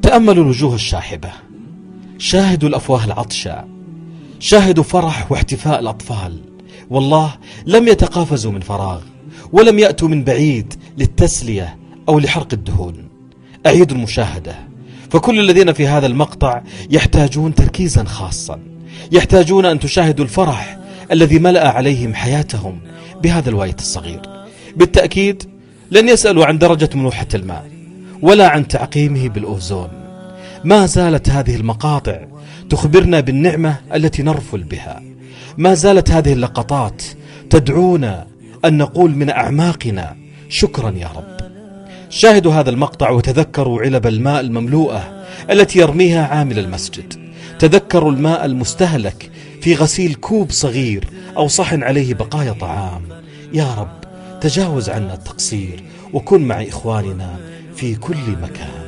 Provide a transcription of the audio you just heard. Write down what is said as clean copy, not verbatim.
تأملوا الوجوه الشاحبة، شاهدوا الأفواه العطشة، شاهدوا فرح واحتفاء الأطفال. والله لم يتقافزوا من فراغ، ولم يأتوا من بعيد للتسلية أو لحرق الدهون. أعيدوا المشاهدة، فكل الذين في هذا المقطع يحتاجون تركيزا خاصا، يحتاجون أن تشاهدوا الفرح الذي ملأ عليهم حياتهم بهذا الوايت الصغير. بالتأكيد لن يسألوا عن درجة ملوحة الماء ولا عن تعقيمه بالأوزون. ما زالت هذه المقاطع تخبرنا بالنعمة التي نرفل بها. ما زالت هذه اللقطات تدعونا أن نقول من أعماقنا شكرا يا رب. شاهدوا هذا المقطع وتذكروا علب الماء المملوءة التي يرميها عامل المسجد. تذكروا الماء المستهلك في غسيل كوب صغير أو صحن عليه بقايا طعام. يا رب تجاوز عنا التقصير وكن مع إخواننا في كل مكان.